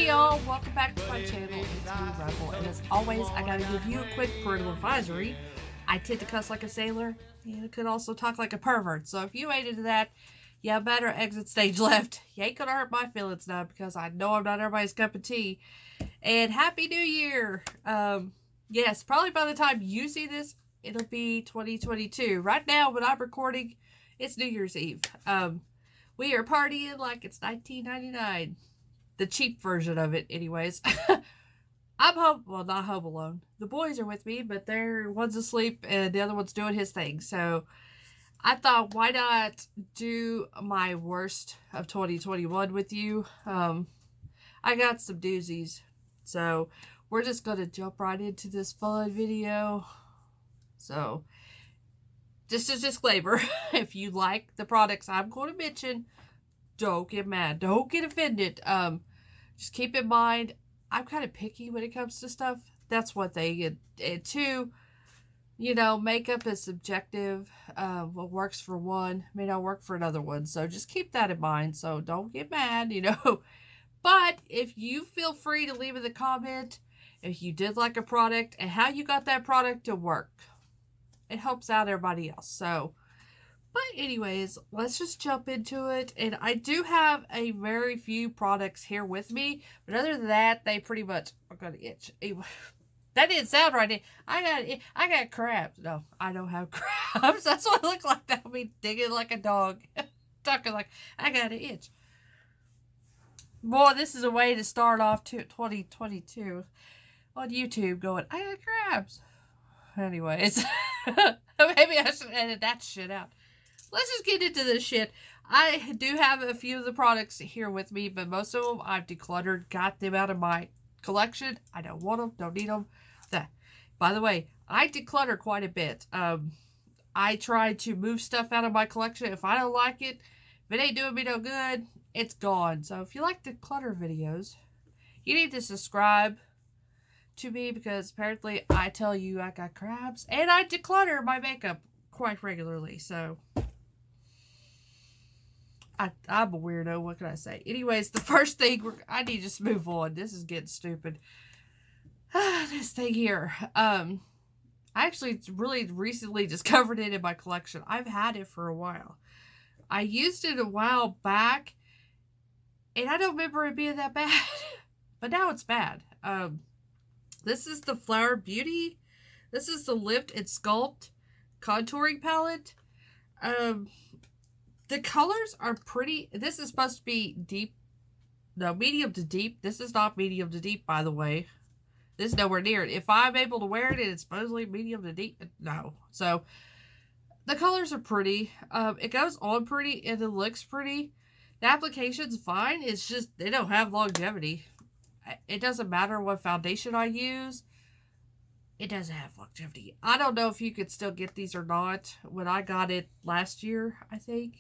Hey y'all, welcome back to my channel. It's me, Rebel, and as always, I gotta give you a quick parental advisory. I tend to cuss like a sailor, and I could also talk like a pervert, so if you ain't into that, you better exit stage left. You ain't gonna hurt my feelings now, because I know I'm not everybody's cup of tea. And Happy New Year! Yes, probably by the time you see this, it'll be 2022. Right now, when I'm recording, it's New Year's Eve. We are partying like it's 1999. The cheap version of it, anyways. I'm home, well, not home alone. The boys are with me, but one's asleep and the other one's doing his thing. So I thought, why not do my worst of 2021 with you? I got some doozies. So we're just going to jump right into this fun video. So just a disclaimer, if you like the products I'm going to mention, don't get mad. Don't get offended. Just keep in mind, I'm kind of picky when it comes to stuff. That's one thing. And two, you know, makeup is subjective. What works for one may not work for another one. So just keep that in mind. So don't get mad, you know. But if you feel free to leave in the comment if you did like a product and how you got that product to work. It helps out everybody else. So, but anyways, let's just jump into it. And I do have a very few products here with me. But other than that, they pretty much are going to itch. That didn't sound right. I got crabs. No, I don't have crabs. That's what I look like. That would be digging like a dog. Talking like, I got an itch. Boy, this is a way to start off 2022 on YouTube going, I got crabs. Anyways, maybe I should edit that shit out. Let's just get into this shit. I do have a few of the products here with me, but most of them I've decluttered, got them out of my collection. I don't want them, don't need them. By the way, I declutter quite a bit. I try to move stuff out of my collection. If I don't like it, if it ain't doing me no good, it's gone. So if you like declutter videos, you need to subscribe to me, because apparently I tell you I got crabs and I declutter my makeup quite regularly. So I'm a weirdo. What can I say? Anyways, the first thing I need to just move on. This is getting stupid. This thing here. I actually really recently discovered it in my collection. I've had it for a while. I used it a while back, and I don't remember it being that bad. But now it's bad. This is the Flower Beauty. This is the Lift and Sculpt contouring palette. The colors are pretty. This is supposed to be deep. No, medium to deep. This is not medium to deep, by the way. This is nowhere near it. If I'm able to wear it and it's supposedly medium to deep, no. So, the colors are pretty. It goes on pretty and it looks pretty. The application's fine. It's just they don't have longevity. It doesn't matter what foundation I use. It doesn't have longevity. I don't know if you could still get these or not. When I got it last year, I think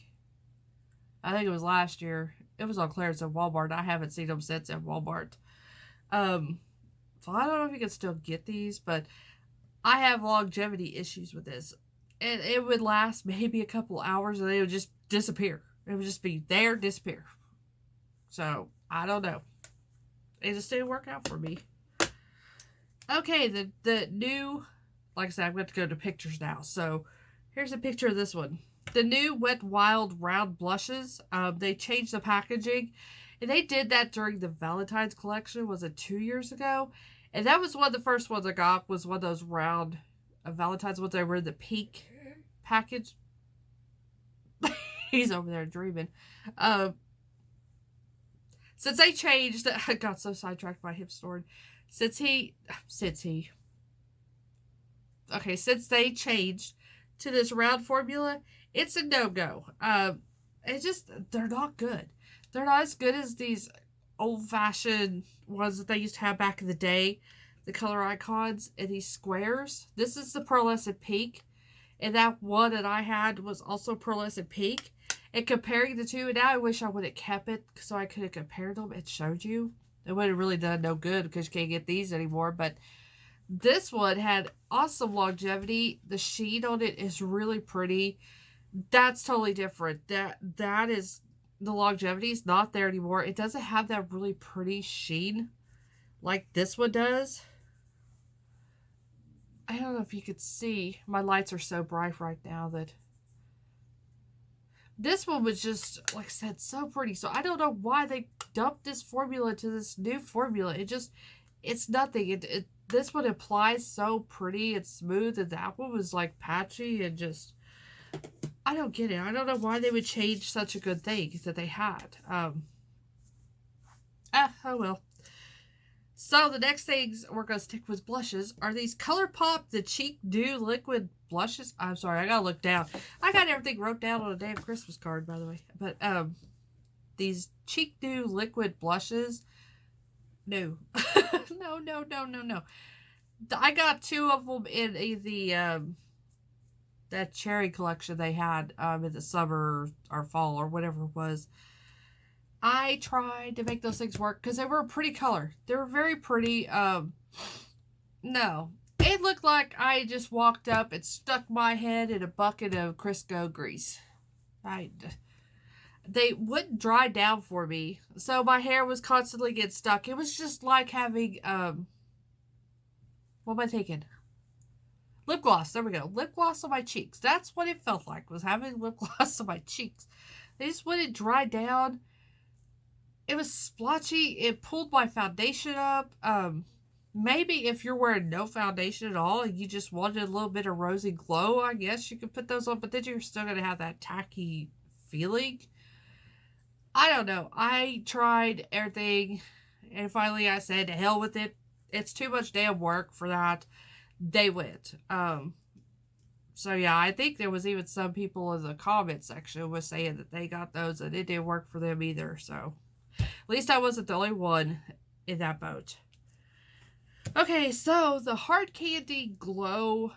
it was last year. It was on clearance at Walmart. I haven't seen them since at Walmart. So I don't know if you can still get these, but I have longevity issues with this. And it would last maybe a couple hours and it would just disappear. It would just be there, disappear. So, I don't know. It just didn't work out for me. Okay, the new, like I said, I'm going to go to pictures now. So, here's a picture of this one. The new Wet Wild Round Blushes. They changed the packaging. And they did that during the Valentine's collection. Was it 2 years ago? And that was one of the first ones I got. Was one of those round Valentine's ones. They were in the pink package. He's over there dreaming. Since they changed, I got so sidetracked by him snoring. Since they changed to this round formula, it's a no-go. They're not good. They're not as good as these old-fashioned ones that they used to have back in the day. The color icons and these squares. This is the pearlescent pink. And that one that I had was also pearlescent pink. And comparing the two, and now I wish I would have kept it so I could have compared them and showed you. It would have really done no good because you can't get these anymore. But this one had awesome longevity. The sheen on it is really pretty. That's totally different. That is the longevity is not there anymore. It doesn't have that really pretty sheen like this one does. I don't know if you could see. My lights are so bright right now that this one was just, like I said, so pretty. So I don't know why they dumped this formula to this new formula. It's nothing. This one applies so pretty and smooth, and that one was like patchy and just, I don't get it. I don't know why they would change such a good thing that they had. Oh well. So the next things we're going to stick with blushes are these ColourPop the Cheek Dew Liquid Blushes. I'm sorry, I got to look down. I got everything wrote down on a damn Christmas card, by the way. But these Cheek Dew Liquid Blushes, no. No. I got 2 of them in the that cherry collection they had in the summer or fall or whatever it was. I tried to make those things work because they were a pretty color. They were very pretty. No. It looked like I just walked up and stuck my head in a bucket of Crisco grease. They wouldn't dry down for me. So my hair was constantly getting stuck. It was just like having, what am I thinking? Lip gloss. There we go. Lip gloss on my cheeks. That's what it felt like, was having lip gloss on my cheeks. They just wouldn't dry down. It was splotchy. It pulled my foundation up. Maybe if you're wearing no foundation at all and you just wanted a little bit of rosy glow, I guess you could put those on. But then you're still going to have that tacky feeling. I don't know. I tried everything. And finally I said, to hell with it. It's too much damn work for that. They went. So yeah, I think there was even some people in the comment section was saying that they got those and it didn't work for them either. So at least I wasn't the only one in that boat. Okay, so the Hard Candy Glow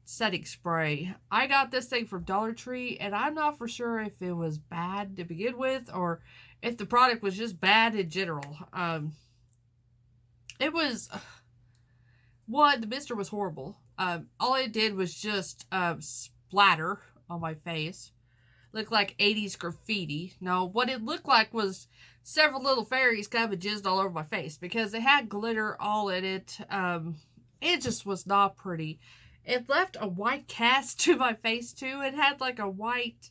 Setting Spray. I got this thing from Dollar Tree, and I'm not for sure if it was bad to begin with or if the product was just bad in general. It was... One, the mister was horrible. All it did was just splatter on my face. Looked like 80s graffiti. No, what it looked like was several little fairies kind of jizzed all over my face because it had glitter all in it. It just was not pretty. It left a white cast to my face too. It had like a white...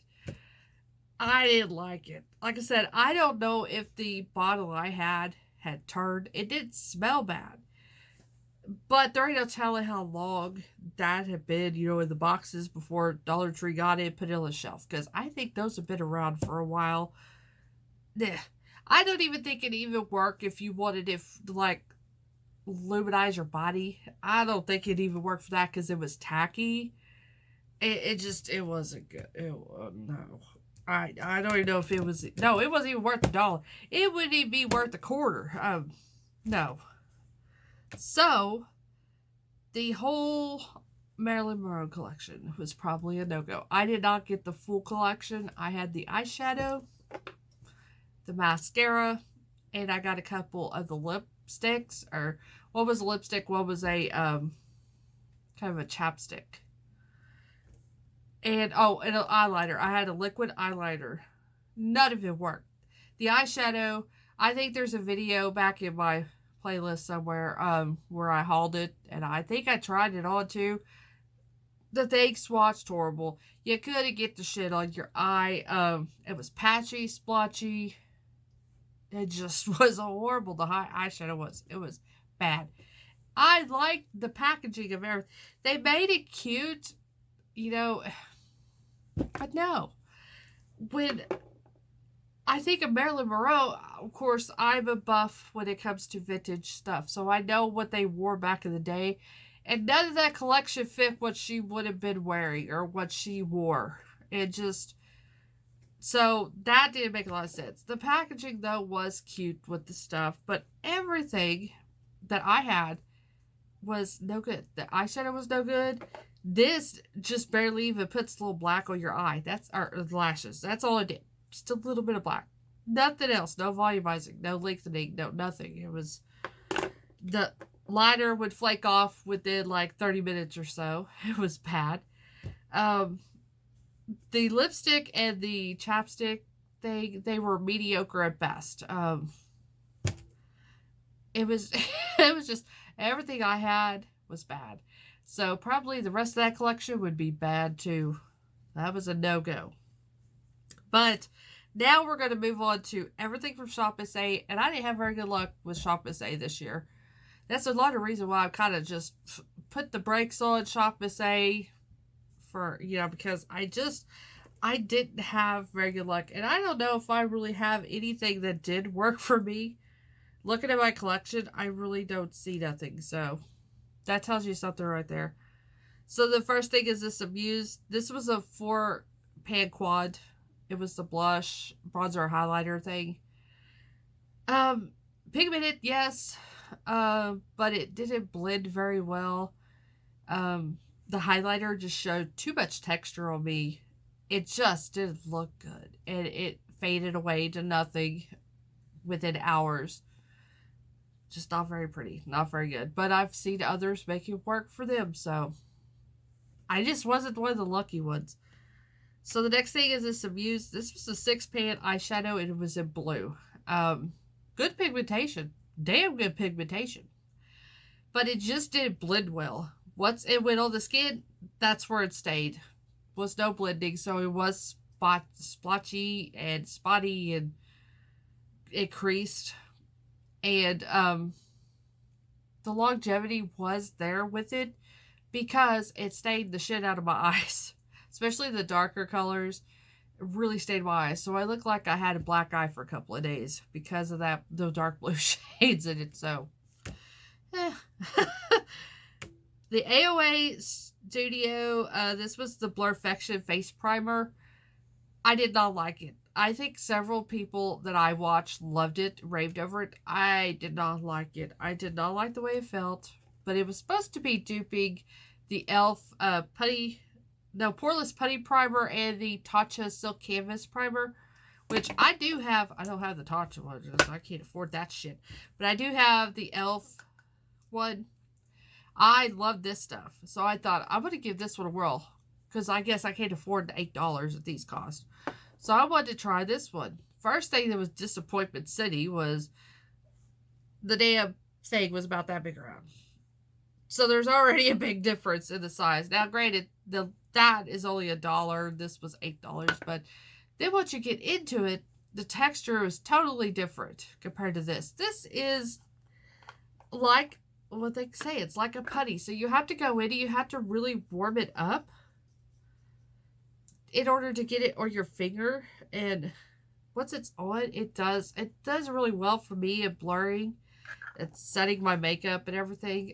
I didn't like it. Like I said, I don't know if the bottle I had turned. It didn't smell bad. But there ain't no telling how long that had been, in the boxes before Dollar Tree got it and put it on the shelf. Because I think those have been around for a while. I don't even think it even work if you wanted it, like, luminize your body. I don't think it even worked for that because it was tacky. It wasn't good. No. I don't even know if it was... No, it wasn't even worth $1. It wouldn't even be worth $0.25. No. So, the whole Marilyn Monroe collection was probably a no-go. I did not get the full collection. I had the eyeshadow, the mascara, and I got a couple of the lipsticks. Or, what was a lipstick? What was a, kind of a chapstick. And, and an eyeliner. I had a liquid eyeliner. None of it worked. The eyeshadow, I think there's a video back in my playlist somewhere where I hauled it, and I think I tried it on too. The thing swatched horrible. You couldn't get the shit on your eye. It was patchy, splotchy. It just was horrible. The eyeshadow was. It was bad. I liked the packaging of everything. They made it cute, but no. When I think of Marilyn Monroe, of course, I'm a buff when it comes to vintage stuff. So I know what they wore back in the day. And none of that collection fit what she would have been wearing or what she wore. So that didn't make a lot of sense. The packaging, though, was cute with the stuff. But everything that I had was no good. The eyeshadow was no good. This just barely even puts a little black on your eye. Or lashes. That's all it did. Just a little bit of black. Nothing else. No volumizing. No lengthening. No nothing. It was... The liner would flake off within like 30 minutes or so. It was bad. The lipstick and the chapstick, they were mediocre at best. It was it was just everything I had was bad. So probably the rest of that collection would be bad too. That was a no-go. But now we're going to move on to everything from Shop SA, and I didn't have very good luck with Shop SA this year. That's a lot of reason why I've kind of just put the brakes on Shop SA for, because I didn't have very good luck. And I don't know if I really have anything that did work for me. Looking at my collection, I really don't see nothing. So that tells you something right there. So the first thing is this Amuse. This was a 4-pan quad. It was the blush, bronzer, highlighter thing. Pigmented, yes. But it didn't blend very well. The highlighter just showed too much texture on me. It just didn't look good. And it faded away to nothing within hours. Just not very pretty. Not very good. But I've seen others make it work for them. So I just wasn't one of the lucky ones. So the next thing is this Amuse. This was a 6-pan eyeshadow and it was in blue. Good pigmentation. Damn good pigmentation. But it just didn't blend well. Once it went on the skin, that's where it stayed. Was no blending. So it was splotchy and spotty and it creased. And the longevity was there with it because it stayed the shit out of my eyes. Especially the darker colors. It really stayed in my eyes. So I looked like I had a black eye for a couple of days because of the dark blue shades in it. So, the Aoa Studio, this was the Blurfection Face Primer. I did not like it. I think several people that I watched loved it, raved over it. I did not like it. I did not like the way it felt. But it was supposed to be duping the e.l.f. Poreless Putty Primer and the Tatcha Silk Canvas Primer. Which I do have. I don't have the Tatcha one. I can't afford that shit. But I do have the e.l.f. one. I love this stuff. So I thought, I'm going to give this one a whirl. Because I guess I can't afford the $8 that these cost. So I wanted to try this one. First thing that was Disappointment City was the damn thing was about that big around. So there's already a big difference in the size. Now, granted, that is only $1. This was $8. But then once you get into it, the texture is totally different compared to this. This is like what they say. It's like a putty. So you have to go in and you have to really warm it up in order to get it on your finger. And once it's on, it does really well for me at blurring. It's setting my makeup and everything.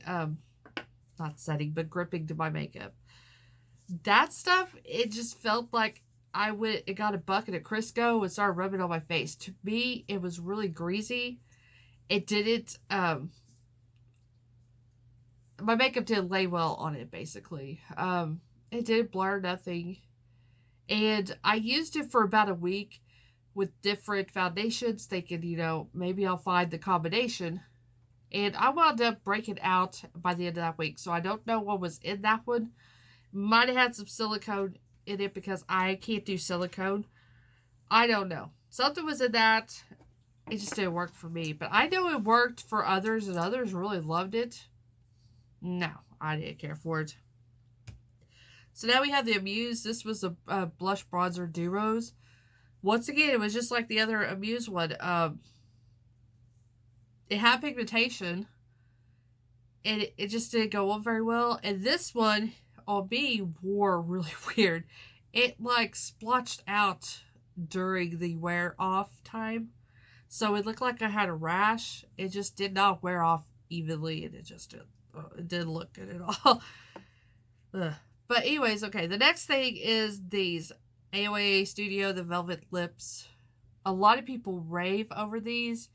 Not setting, but gripping to my makeup. That stuff, it just felt like I got a bucket of Crisco and started rubbing it on my face. To me, it was really greasy. It didn't, my makeup didn't lay well on it, basically. It didn't blur nothing. And I used it for about a week with different foundations, thinking, maybe I'll find the combination. And I wound up breaking out by the end of that week. So I don't know what was in that one. Might have had some silicone in it because I can't do silicone. I don't know. Something was in that. It just didn't work for me. But I know it worked for others and others really loved it. No, I didn't care for it. So now we have the Amuse. This was a blush bronzer Duos. Once again, it was just like the other Amuse one. It had pigmentation. And it just didn't go on very well. And this one on me wore really weird. It like splotched out during the wear off time. So it looked like I had a rash. It just did not wear off evenly. And it didn't look good at all. Ugh. But anyways, okay, the next thing is these Aoa Studio, the Velvet Lips. A lot of people rave over these.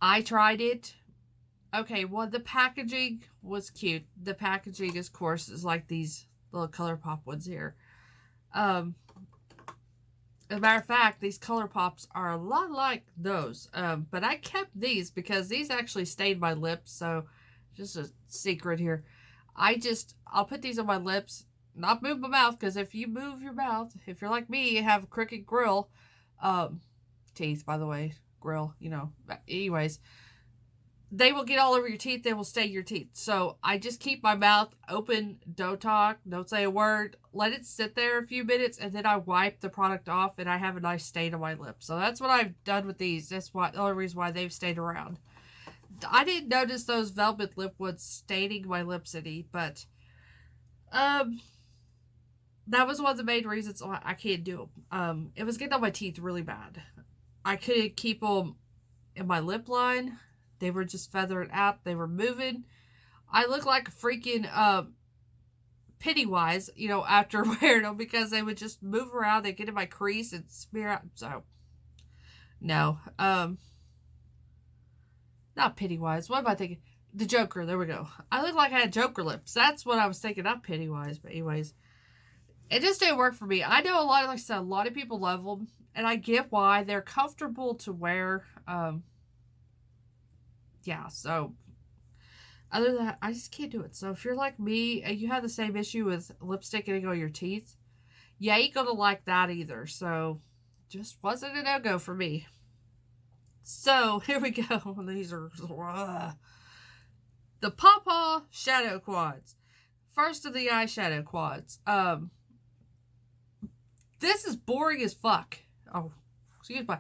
I tried it. Okay, well, the packaging was cute. The packaging, of course, is like these little ColourPop ones here. As a matter of fact, these ColourPops are a lot like those. But I kept these because these actually stained my lips. So, just a secret here. I'll put these on my lips, not move my mouth, because if you move your mouth, if you're like me, you have a crooked grill, Teeth, by the way. Grill, you know. Anyways, they will get all over your teeth. They will stain your teeth. So I just keep my mouth open. Don't talk. Don't say a word. Let it sit there a few minutes. And then I wipe the product off. And I have a nice stain on my lips. So that's what I've done with these. That's why, the only reason why they've stayed around. I didn't notice those velvet lip ones staining my lips any. But that was one of the main reasons why I can't do them. It was getting on my teeth really bad. I couldn't keep them in my lip line. They were just feathering out. They were moving. I look like a freaking Pennywise, you know, after wearing them, because they would just move around. They get in my crease and smear out. So, no. Not Pennywise. What am I thinking? The Joker. There we go. I look like I had Joker lips. That's what I was thinking. Not Pennywise. But anyways, it just didn't work for me. I know like I said, a lot of people love them. And I get why. They're comfortable to wear. Yeah, so other than that, I just can't do it. So if you're like me and you have the same issue with lipstick getting on your teeth, you ain't gonna like that either. So just wasn't a no-go for me. So here we go. These are the Pawpaw Shadow Quads. First of the eyeshadow quads. This is boring as fuck. Oh, excuse me.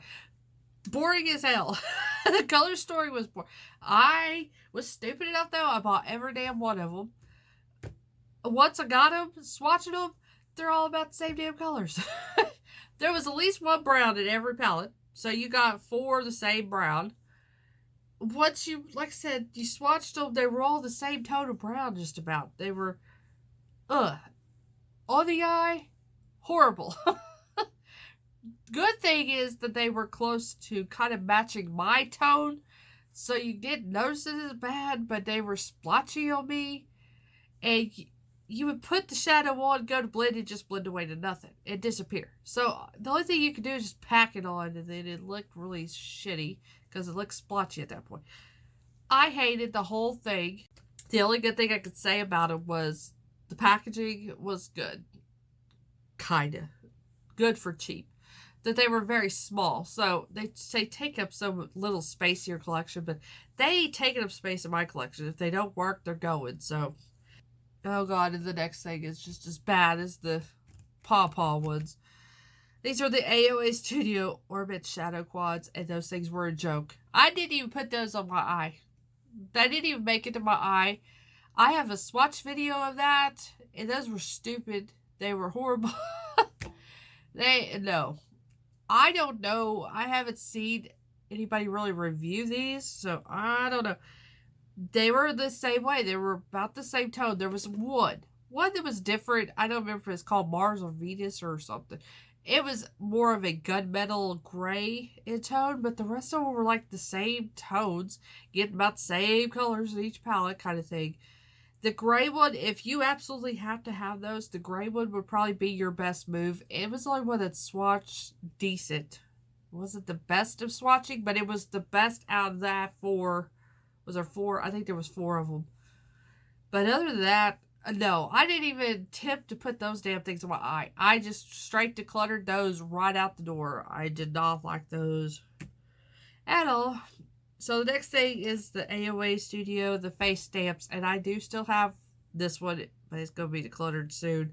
Boring as hell. The color story was boring. I was stupid enough, though. I bought every damn one of them. Once I got them, swatching them, they're all about the same damn colors. There was at least one brown in every palette. So you got 4 of the same brown. Once you, like I said, you swatched them, they were all the same tone of brown just about. They were, on the eye, horrible. Good thing is that they were close to kind of matching my tone, so you didn't notice it as bad, but they were splotchy on me, and you would put the shadow on, go to blend, it just blend away to nothing. It disappeared. So the only thing you could do is just pack it on, and then it looked really shitty, because it looked splotchy at that point. I hated the whole thing. The only good thing I could say about it was the packaging was good. Kinda. Good for cheap. That they were very small. So they say take up so little space in your collection, but they ain't taking up space in my collection. If they don't work, they're going. So, oh god, and the next thing is just as bad as the Pawpaw ones. These are the Aoa Studio Orbit Shadow Quads, and those things were a joke. I didn't even put those on my eye. That didn't even make it to my eye. I have a swatch video of that, and those were stupid. They were horrible. No. I don't know. I haven't seen anybody really review these, so I don't know. They were the same way. They were about the same tone. There was one that was different. I don't remember if it's called Mars or Venus or something. It was more of a gunmetal gray in tone, but the rest of them were like the same tones, getting about the same colors in each palette kind of thing. The gray one, if you absolutely have to have those, the gray one would probably be your best move. It was the only one that swatched decent. It wasn't the best of swatching, but it was the best out of that 4. Was there 4? I think there was 4 of them. But other than that, no. I didn't even attempt to put those damn things in my eye. I just straight decluttered those right out the door. I did not like those at all. So the next thing is the Aoa Studio, the face stamps, and I do still have this one, but it's going to be decluttered soon.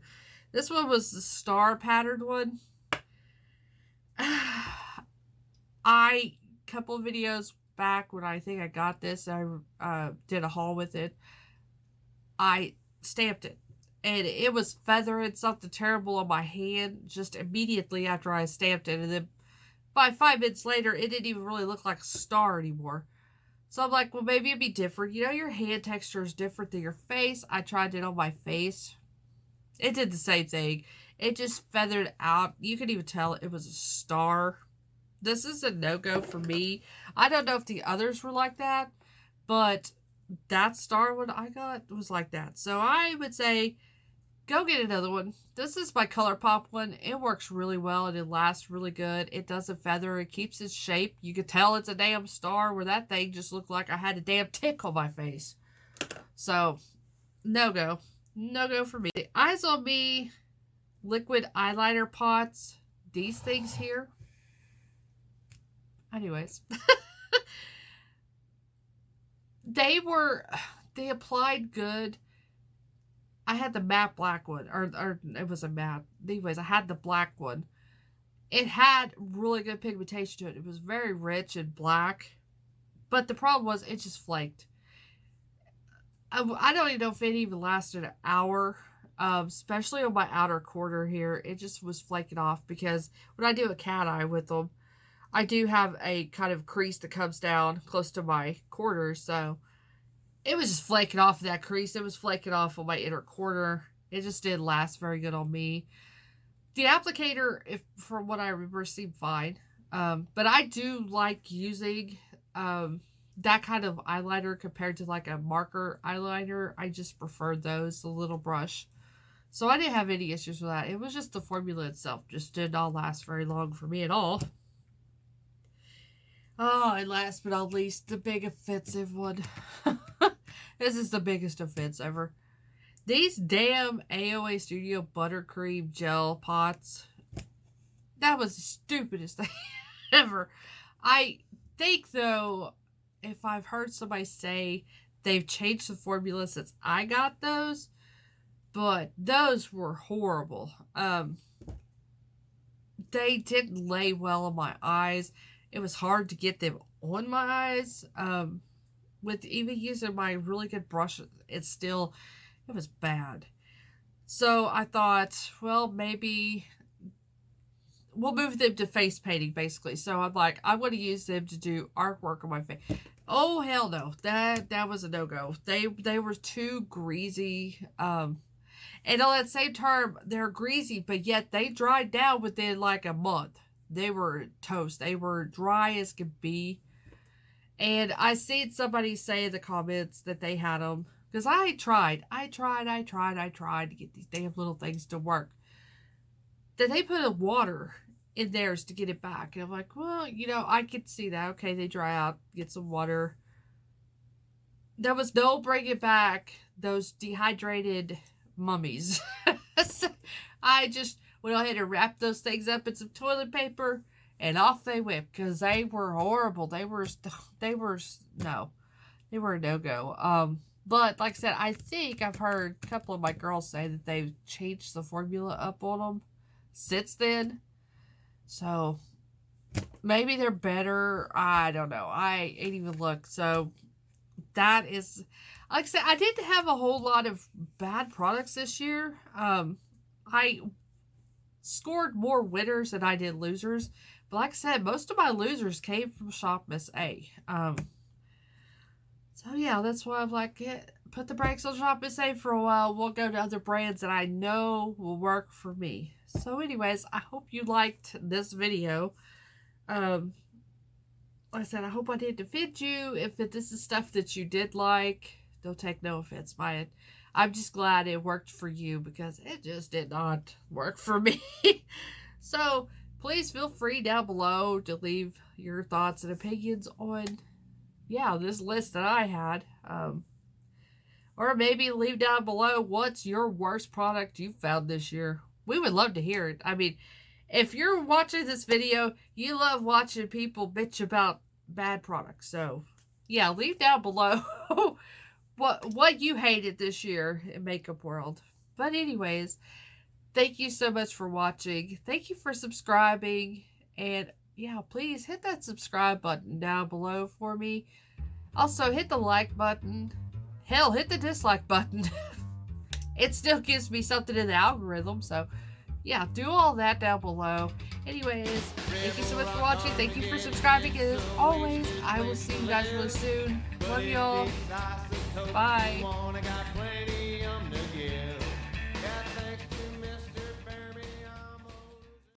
This one was the star patterned one. A couple of videos back when I think I got this, I did a haul with it. I stamped it, and it was feathering something terrible on my hand just immediately after I stamped it, and then by 5 minutes later, it didn't even really look like a star anymore. So I'm like, well, maybe it'd be different. You know, your hand texture is different than your face. I tried it on my face. It did the same thing. It just feathered out. You could even tell it was a star. This is a no-go for me. I don't know if the others were like that, but that star one I got was like that. So I would say, go get another one. This is my ColourPop one. It works really well and it lasts really good. It doesn't feather. It keeps its shape. You could tell it's a damn star where that thing just looked like I had a damn tick on my face. So, no go. No go for me. The Eyes on Me liquid eyeliner pots. These things here. Anyways. They applied good. I had the matte black one, or it was a matte. Anyways, I had the black one. It had really good pigmentation to it. It was very rich and black. But the problem was it just flaked. I don't even know if it even lasted an hour. Especially on my outer corner here. It just was flaking off because when I do a cat eye with them, I do have a kind of crease that comes down close to my corner. So it was just flaking off that crease. It was flaking off on my inner corner. It just didn't last very good on me. The applicator, if from what I remember, seemed fine. But I do like using that kind of eyeliner compared to like a marker eyeliner. I just prefer those, the little brush. So I didn't have any issues with that. It was just the formula itself. Just did not last very long for me at all. Oh, and last but not least, the big offensive one. This is the biggest offense ever. These damn Aoa Studio Buttercream gel pots. That was the stupidest thing ever. I think, though, if I've heard somebody say they've changed the formula since I got those, but those were horrible. They didn't lay well on my eyes. It was hard to get them on my eyes. With even using my really good brush, it was bad. So I thought, well, maybe we'll move them to face painting, basically. So I'm like, I want to use them to do artwork on my face. Oh, hell no. That was a no-go. They were too greasy. And on that same term, they're greasy, but yet they dried down within like a month. They were toast. They were dry as could be. And I seen somebody say in the comments that they had them. Because I tried to get these damn little things to work. That they put a water in theirs to get it back. And I'm like, well, I could see that. Okay, they dry out, get some water. There was no bringing back those dehydrated mummies. So I just went ahead and wrapped those things up in some toilet paper. And off they went, because they were horrible. They were a no-go. But like I said, I think I've heard a couple of my girls say that they've changed the formula up on them since then. So maybe they're better. I don't know. I ain't even looked. So that is, like I said, I didn't have a whole lot of bad products this year. I scored more winners than I did losers. But like I said, most of my losers came from Shop Miss A. So yeah, that's why I'm like, put the brakes on Shop Miss A for a while. We'll go to other brands that I know will work for me. So anyways, I hope you liked this video. Like I said, I hope I didn't offend you. If this is stuff that you did like, don't take no offense by it. I'm just glad it worked for you, because it just did not work for me. So please feel free down below to leave your thoughts and opinions on, this list that I had. Or maybe leave down below what's your worst product you found this year. We would love to hear it. I mean, if you're watching this video, you love watching people bitch about bad products. So, yeah, leave down below what you hated this year in Makeup World. But anyways, thank you so much for watching. Thank you for subscribing. And yeah, please hit that subscribe button down below for me. Also, hit the like button. Hell, hit the dislike button. It still gives me something in the algorithm. So yeah, do all that down below. Anyways, thank you so much for watching. Thank you for subscribing. And as always, I will see you guys really soon. Love y'all. Bye.